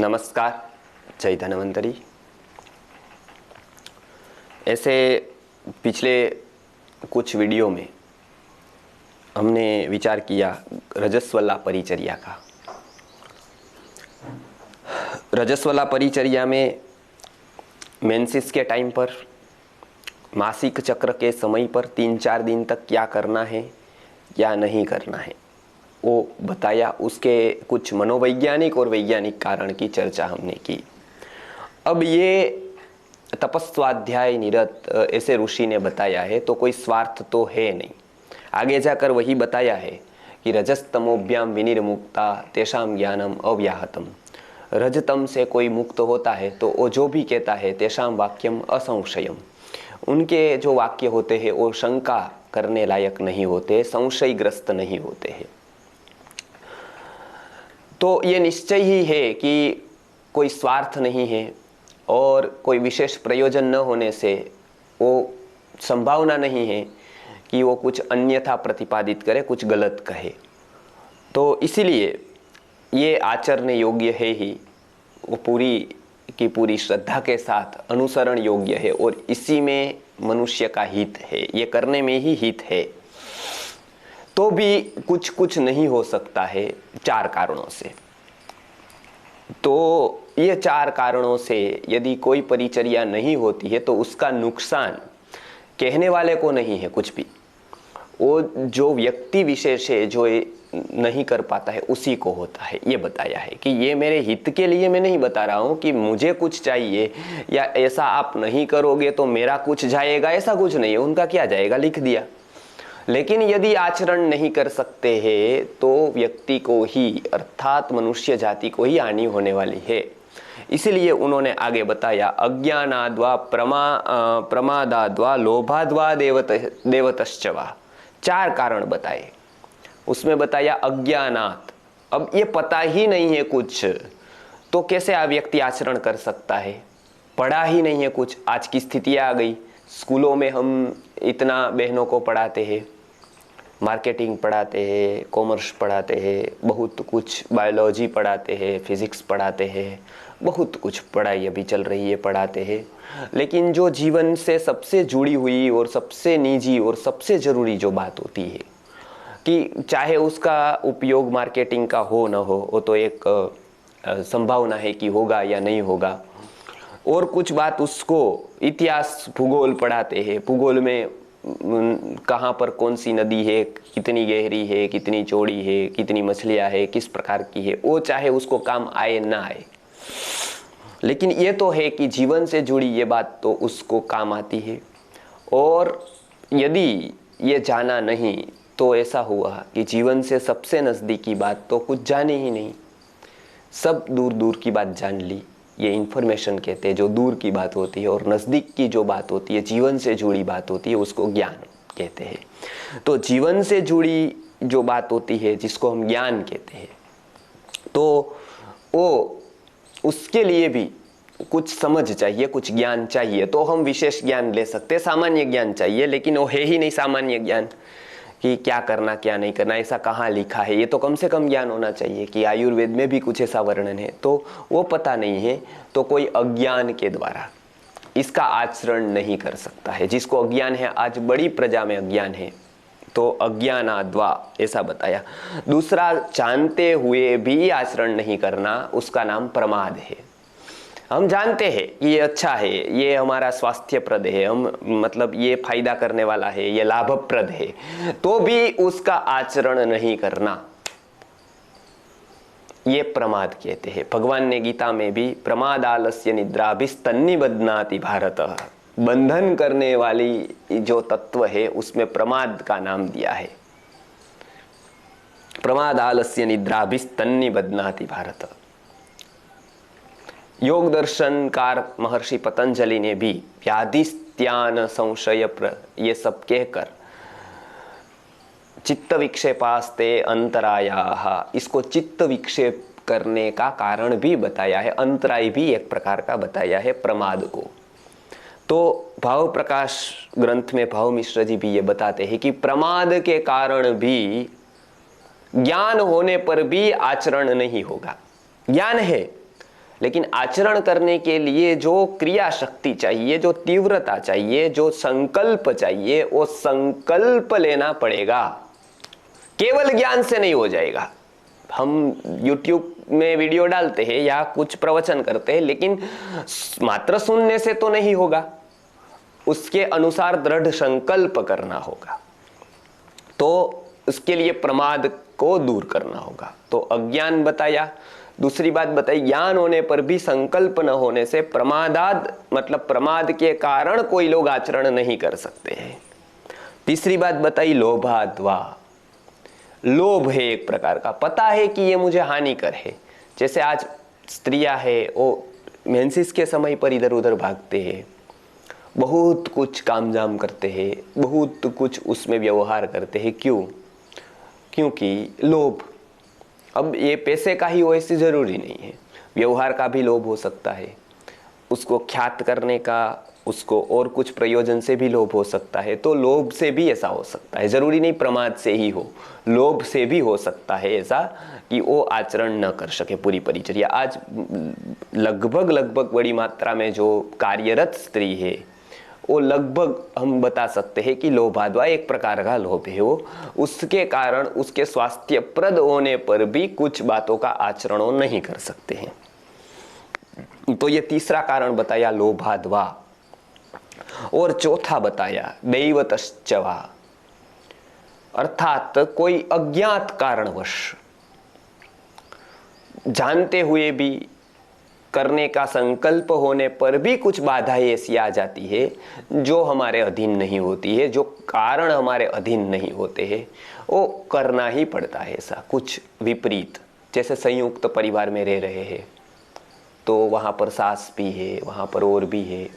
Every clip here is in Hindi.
नमस्कार, जय धन्वंतरी। ऐसे पिछले कुछ वीडियो में हमने विचार किया रजस्वला परिचर्या का। रजस्वला परिचर्या में मेंसेस के टाइम पर, मासिक चक्र के समय पर 3-4 दिन तक क्या करना है या नहीं करना है वो बताया। उसके कुछ मनोवैज्ञानिक और वैज्ञानिक कारण की चर्चा हमने की। अब ये तपस्वाध्याय निरत ऐसे ऋषि ने बताया है तो कोई स्वार्थ तो है नहीं। आगे जाकर वही बताया है कि रजस्तमोभ्याम विनिर्मुक्ता तेषाम ज्ञानम अव्याहतम। रजतम से कोई मुक्त होता है तो वो जो भी कहता है तेषाम वाक्यम असंशयम। उनके जो वाक्य होते हैं वो शंका करने लायक नहीं होते, संशयग्रस्त नहीं होते हैं। तो ये निश्चय ही है कि कोई स्वार्थ नहीं है और कोई विशेष प्रयोजन न होने से वो संभावना नहीं है कि वो कुछ अन्यथा प्रतिपादित करे, कुछ गलत कहे। तो इसीलिए ये आचरण योग्य है ही, वो पूरी की पूरी श्रद्धा के साथ अनुसरण योग्य है और इसी में मनुष्य का हित है, ये करने में ही हित है। तो भी कुछ कुछ नहीं हो सकता है 4 कारणों से। तो ये 4 कारणों से यदि कोई परिचर्या नहीं होती है तो उसका नुकसान कहने वाले को नहीं है कुछ भी, वो जो व्यक्ति विशेष है जो नहीं कर पाता है उसी को होता है। ये बताया है कि ये मेरे हित के लिए मैं नहीं बता रहा हूँ कि मुझे कुछ चाहिए या ऐसा आप नहीं करोगे तो मेरा कुछ जाएगा, ऐसा कुछ नहीं है। उनका क्या जाएगा, लिख दिया। लेकिन यदि आचरण नहीं कर सकते हैं तो व्यक्ति को ही अर्थात मनुष्य जाति को ही हानि होने वाली है। इसलिए उन्होंने आगे बताया अज्ञानाद्वा प्रमादाद्वा लोभाद्वा देवतश्च वा। 4 कारण बताए। उसमें बताया अज्ञानात, अब ये पता ही नहीं है कुछ तो कैसे आ व्यक्ति आचरण कर सकता है। पढ़ा ही नहीं है कुछ, आज की स्थिति आ गई। स्कूलों में हम इतना बहनों को पढ़ाते हैं, मार्केटिंग पढ़ाते हैं, कॉमर्स पढ़ाते हैं, बहुत कुछ बायोलॉजी पढ़ाते हैं, फिजिक्स पढ़ाते हैं, बहुत कुछ पढ़ाई अभी चल रही है, पढ़ाते हैं। लेकिन जो जीवन से सबसे जुड़ी हुई और सबसे निजी और सबसे ज़रूरी जो बात होती है कि चाहे उसका उपयोग मार्केटिंग का हो ना हो, वो तो एक संभावना है कि होगा या नहीं होगा। और कुछ बात उसको इतिहास भूगोल पढ़ाते हैं, भूगोल में कहाँ पर कौन सी नदी है, कितनी गहरी है, कितनी चौड़ी है, कितनी मछलियाँ है, किस प्रकार की है, वो चाहे उसको काम आए ना आए। लेकिन ये तो है कि जीवन से जुड़ी ये बात तो उसको काम आती है। और यदि ये जाना नहीं तो ऐसा हुआ कि जीवन से सबसे नज़दीकी बात तो कुछ जाने ही नहीं, सब दूर दूर की बात जान ली। ये इन्फॉर्मेशन कहते हैं जो दूर की बात होती है, और नज़दीक की जो बात होती है, जीवन से जुड़ी बात होती है, उसको ज्ञान कहते हैं। तो जीवन से जुड़ी जो बात होती है जिसको हम ज्ञान कहते हैं, तो वो उसके लिए भी कुछ समझ चाहिए, कुछ ज्ञान चाहिए। तो हम विशेष ज्ञान ले सकते हैं, सामान्य ज्ञान चाहिए, लेकिन वो है ही नहीं सामान्य ज्ञान कि क्या करना क्या नहीं करना, ऐसा कहाँ लिखा है। ये तो कम से कम ज्ञान होना चाहिए कि आयुर्वेद में भी कुछ ऐसा वर्णन है, तो वो पता नहीं है तो कोई अज्ञान के द्वारा इसका आचरण नहीं कर सकता है। जिसको अज्ञान है, आज बड़ी प्रजा में अज्ञान है, तो अज्ञानाद्वा ऐसा बताया। दूसरा, जानते हुए भी आचरण नहीं करना, उसका नाम प्रमाद है। हम जानते हैं कि ये अच्छा है, ये हमारा स्वास्थ्यप्रद है, हम मतलब ये फायदा करने वाला है, ये लाभप्रद है, तो भी उसका आचरण नहीं करना, ये प्रमाद कहते हैं। भगवान ने गीता में भी प्रमादालस्य निद्राभिस्तन्निबध्नाति भारत, बंधन करने वाली जो तत्व है उसमें प्रमाद का नाम दिया है। प्रमादालस्य निद्राभिस्तन्निबध्नाति भारत। योग दर्शनकार महर्षि पतंजलि ने भी व्याधिस्त्यान संशय ये सब कहकर चित्त विक्षेपास्ते अंतराया, इसको चित्त विक्षेप करने का कारण भी बताया है, अंतराय भी एक प्रकार का बताया है प्रमाद को। तो भाव प्रकाश ग्रंथ में भाव मिश्र जी भी ये बताते हैं कि प्रमाद के कारण भी, ज्ञान होने पर भी आचरण नहीं होगा। ज्ञान है लेकिन आचरण करने के लिए जो क्रिया शक्ति चाहिए, जो तीव्रता चाहिए, जो संकल्प चाहिए, वो संकल्प लेना पड़ेगा। केवल ज्ञान से नहीं हो जाएगा। हम YouTube में वीडियो डालते हैं या कुछ प्रवचन करते हैं, लेकिन मात्र सुनने से तो नहीं होगा, उसके अनुसार दृढ़ संकल्प करना होगा। तो उसके लिए प्रमाद को दूर करना होगा। तो अज्ञान बताया। दूसरी बात बताई, ज्ञान होने पर भी संकल्प न होने से प्रमादाद मतलब प्रमाद के कारण कोई लोग आचरण नहीं कर सकते हैं। तीसरी बात बताई लोभाद्वा, लोभ है एक प्रकार का, पता है कि ये मुझे हानिकर है। जैसे आज स्त्रियां है वो मेंसेस के समय पर इधर उधर भागते हैं, बहुत कुछ कामजाम करते हैं, बहुत कुछ उसमें व्यवहार करते हैं। क्यों? क्योंकि लोभ। अब ये पैसे का ही हो ऐसी जरूरी नहीं है, व्यवहार का भी लोभ हो सकता है, उसको ख्यात करने का, उसको और कुछ प्रयोजन से भी लोभ हो सकता है। तो लोभ से भी ऐसा हो सकता है, जरूरी नहीं प्रमाद से ही हो, लोभ से भी हो सकता है ऐसा कि वो आचरण न कर सके पूरी परिचर्या। आज लगभग बड़ी मात्रा में जो कार्यरत स्त्री है वो लगभग हम बता सकते हैं कि लोभाद्वा एक प्रकार का लोभ है वो, उसके कारण उसके स्वास्थ्यप्रद होने पर भी कुछ बातों का आचरण वो नहीं कर सकते हैं। तो ये तीसरा कारण बताया लोभाद्वा। और चौथा बताया दैवतश्चवा, अर्थात कोई अज्ञात कारणवश जानते हुए भी करने का संकल्प होने पर भी कुछ बाधाएं ऐसी आ जाती है जो हमारे अधीन नहीं होती है, जो कारण हमारे अधीन नहीं होते हैं, वो करना ही पड़ता है। ऐसा कुछ विपरीत, जैसे संयुक्त परिवार में रह रहे हैं तो वहाँ पर सास भी है, वहाँ पर और भी है,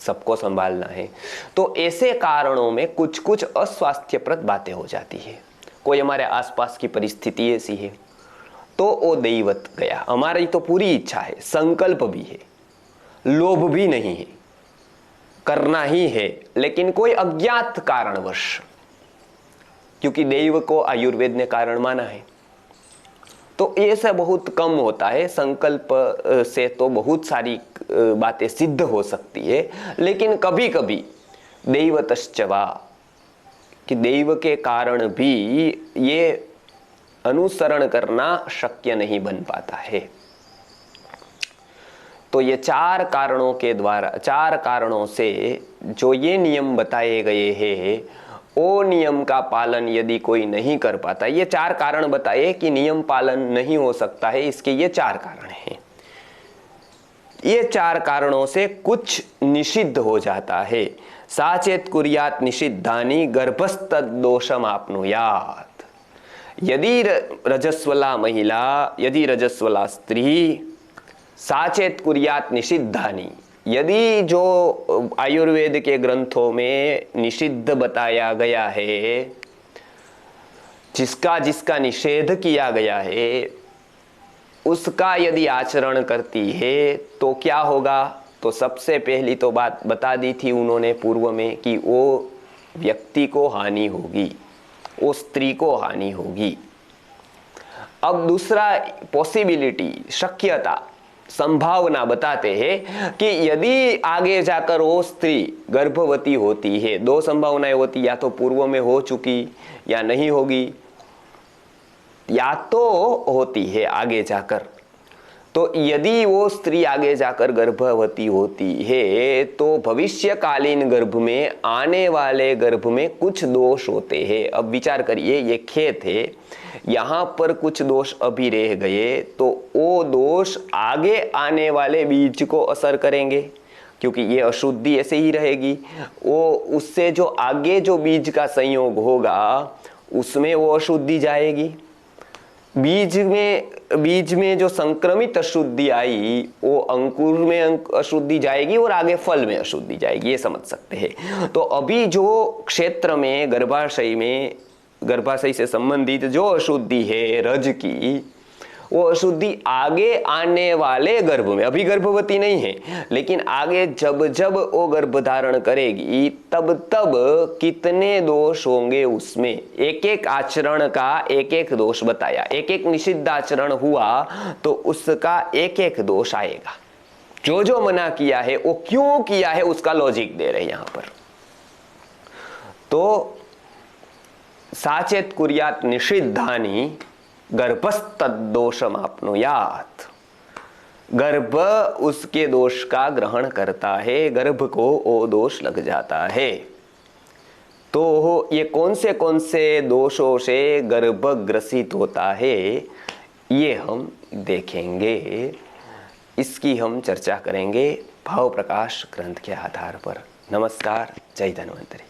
सबको संभालना है। तो ऐसे कारणों में कुछ कुछ अस्वास्थ्यप्रद बातें हो जाती है। कोई हमारे आसपास की परिस्थिति ऐसी है तो वो दैवत गया। हमारी तो पूरी इच्छा है, संकल्प भी है, लोभ भी नहीं है, करना ही है, लेकिन कोई अज्ञात कारणवश, क्योंकि दैव को आयुर्वेद ने कारण माना है, तो ये सब बहुत कम होता है। संकल्प से तो बहुत सारी बातें सिद्ध हो सकती है, लेकिन कभी कभी दैवतश्चवा कि दैव के कारण भी ये अनुसरण करना शक्य नहीं बन पाता है। तो ये चार कारणों के द्वारा, चार कारणों से जो ये नियम बताए गए हैं, वो नियम का पालन यदि कोई नहीं कर पाता, ये चार कारण बताए कि नियम पालन नहीं हो सकता है, इसके ये चार कारण हैं। ये चार कारणों से कुछ निषिद्ध हो जाता है। साचेत कुर्यात निषिद्धानि गर्भस्तद दोषम आपनुयात। यदि रजस्वला महिला, यदि रजस्वला स्त्री साचेत कुर्यात निषिद्धानि, यदि जो आयुर्वेद के ग्रंथों में निषिद्ध बताया गया है, जिसका जिसका निषेध किया गया है, उसका यदि आचरण करती है तो क्या होगा? तो सबसे पहली तो बात बता दी थी उन्होंने पूर्व में कि वो व्यक्ति को हानि होगी, वो स्त्री को हानि होगी। अब दूसरा पॉसिबिलिटी, शक्यता, संभावना बताते हैं कि यदि आगे जाकर वो स्त्री गर्भवती होती है, दो संभावनाएं होती, या तो पूर्व में हो चुकी या नहीं होगी, या तो होती है आगे जाकर। तो यदि वो स्त्री आगे जाकर गर्भवती होती है तो भविष्यकालीन गर्भ में, आने वाले गर्भ में कुछ दोष होते हैं। अब विचार करिए, ये खेत है, यहाँ पर कुछ दोष अभी रह गए तो वो दोष आगे आने वाले बीज को असर करेंगे, क्योंकि ये अशुद्धि ऐसे ही रहेगी। वो उससे जो आगे जो बीज का संयोग होगा उसमें वो अशुद्धि जाएगी। बीज में जो संक्रमित अशुद्धि आई वो अंकुर में अशुद्धि जाएगी और आगे फल में अशुद्धि जाएगी, ये समझ सकते हैं। तो अभी जो क्षेत्र में गर्भाशय से संबंधित जो अशुद्धि है रज की, वो अशुद्धि आगे आने वाले गर्भ में, अभी गर्भवती नहीं है लेकिन आगे जब जब वो गर्भ धारण करेगी तब तब कितने दोष होंगे उसमें, एक एक आचरण का एक एक दोष बताया, एक एक निषिद्ध आचरण हुआ तो उसका एक एक दोष आएगा। जो जो मना किया है वो क्यों किया है उसका लॉजिक दे रहे यहां पर। तो साचेत कुर्यात निषिद्धानि गर्भस्तद्दोषमाप्नुयात्, गर्भ उसके दोष का ग्रहण करता है, गर्भ को वो दोष लग जाता है। तो ये कौन से दोषों से गर्भ ग्रसित होता है ये हम देखेंगे, इसकी हम चर्चा करेंगे भाव प्रकाश ग्रंथ के आधार पर। नमस्कार, जय धन्वंतरी।